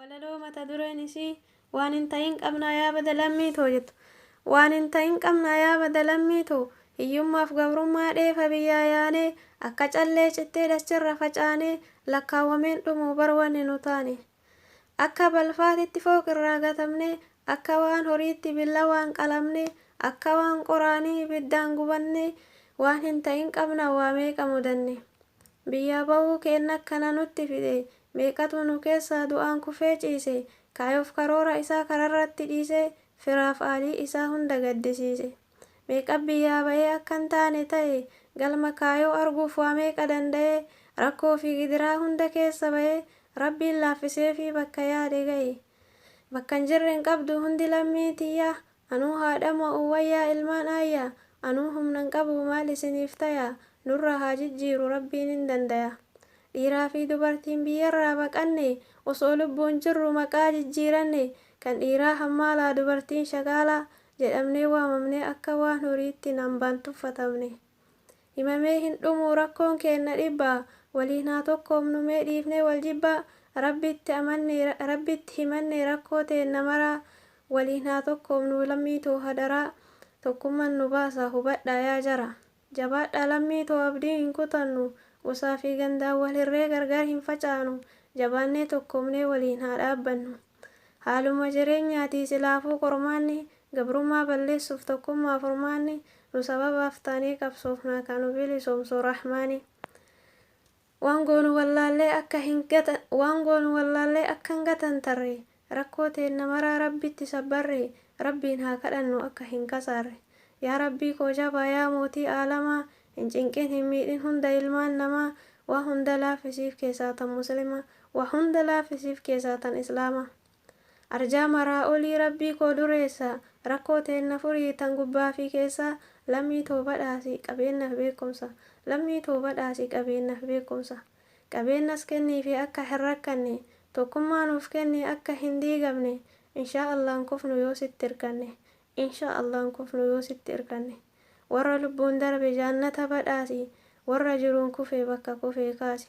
Walaloo mata dureen isii waan hin ta'in qabnaa yaa badalammii jettu. Waan hin ta'in qabnaa yaa badalammii hiyyummaaf gabrummaa dheefa biyyaa yaanee akka callee cittee dachirra facaanee lakkaawwameen dhumuu barwanne nu taane. Akka balfaatitti fooqirraa gatamne akka waan horiitti billa waan qalamne akka waan qoraanii ibiddaan gubanne waan hin ta'in qabna waa meeqa mudanne. Biyyaa ba'uu keenna akkana nutti fide meeqatu nu keessaa du'aan kufee ciise kaayoof karoora isaa kararratti dhiise firaaf aalii isaa hunda gaddisiise. Meeqa biyyaa ba'ee akkan taane ta'e galma kaayoo arguuf waa meeqa danda'e rakkoo fi gidiraa hunda keessa ba'ee rabbiin laaffisee fi bakka yaade ga'e. Bakka hin jirre hin qabdu hundi lammii tiyyaa anuu haadha mo'uu wayyaa ilmaan ayyaa anuu humna hin qabu maal isiniif tayaa nurra haa jijjiiru rabbiin hin dandaya. Dhiiraa fi dubartiin biyyarraa baqanne osoo lubbuun jirru maqaa jijjiiranne kan dhiiraa hammaalaa dubartiin shagaalaa jedhamnee waamamne akka waan horiitti nambaan tuffatamne. Himamee hin dhumuu rakkoon keenna dhibbaa waliin haa tokkoomnu mee dhiifnee wal jibbaa rabbitti himanne rakkoo teenna maraa waliin haa tokkoomnu lammiitoo hadaraa tokkummaan nu baasa hubadhaa yaa jara. Jabaadhaa lammiitoo abdii hin kutannu gosaa fi gandaan wal hirree gargar hin facaanu jabaannee tokkoomnee waliin haa dhaabbannu. Haaluma jireenyaatii silaafuu qormaanni gabrummaa balleessuuf tokkummaa furmaanni nu sababaaf taanee qabsoofnaa kan nu bilisoomsu rahmaani. Waan goonu wallaallee akka hin gatan tarre rakkoo teenna maraa rabbitti sabbarre rabbiin haa kadhannu akka hin kasaarre. Yaa rabbii koo jabaa yaa mootii aalamaa hin cinqin hin miidhin hunda ilmaan namaa waa hunda laaffisiif keessaa tan muslimaa waa hunda laaffisiif keessaa tan islaamaa. Arjaa maraa olii rabbii koo dureessa rakkoo teenna furii tan gubbaa fi keessaa lammiitoo badhaasii qabeenyaaf beekumsa lammiitoo badhaasii qabeenyaaf beekumsa. Qabeenyas kennii fi akka hin rakkanne tokkummaa nuuf kenni akka hin diigamne inshaa Allahan kufnu yoo sitti hirkanne inshaa Allahan kufnu yoo sitti hirkanne. Warra lubbuun darbe jaannata badhaasi warra jiruun kufee bakka kufee kaasi.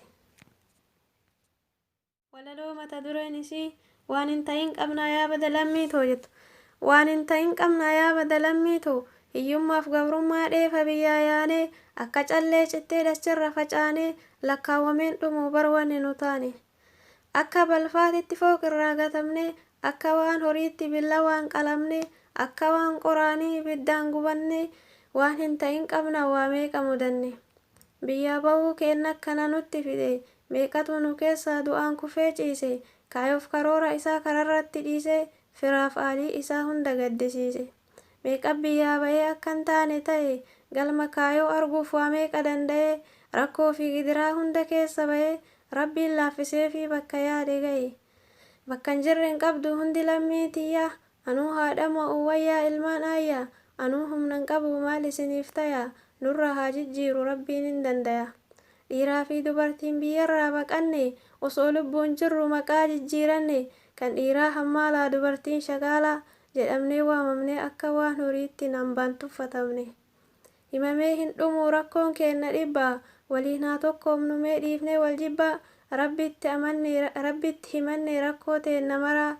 Walaloo mata dureen isii waan hin ta'in qabnaa yaa badalammii jettu. Waan hin ta'in qabnaa yaa badalammii hiyyummaaf gabrummaa dheefa biyyaa yaanee akka callee cittee dachirra facaanee lakkaawwameen dhumuu barwanne nu taane. Akka balfaatitti fooqirraa gatamne akka waan horiitti billa waan qalamne akka waan qoraanii ibiddaan gubanne waan hin ta'in qabna waa meeqa mudanne. Biyyaa ba'uu keenna akkana nutti fide meeqatu nu keessaa du'aan kufee ciise kaayoof karoora isaa kararratti dhiise firaaf aalii isaa hunda gaddisiise. Meeqa biyyaa ba'ee akkan taane ta'e galma kaayoo arguuf waa meeqa danda'e rakkoo fi gidiraa hunda keessa ba'ee rabbiin laaffisee fi bakka yaade ga'e. Bakka hin jirre hin qabdu hundi lammii tiyyaa anuu haadha mo'uu wayyaa ilmaan ayyaa anuu humna hin qabu maal isiniif tayaa nurra haa jijjiiru rabbiin hin dandaya. Dhiiraa fi dubartiin biyyarraa baqanne osoo lubbuun jirru maqaa jijjiiranne kan dhiiraa hammaalaa dubartiin shagaalaa jedhamnee waamamne akka waan horiitti nambaan tuffatamne. Himamee hin dhumuu rakkoon keenna dhibbaa waliin haa tokkoomnu mee dhiifnee wal jibbaa rabbitti himanne rakkoo teenna maraa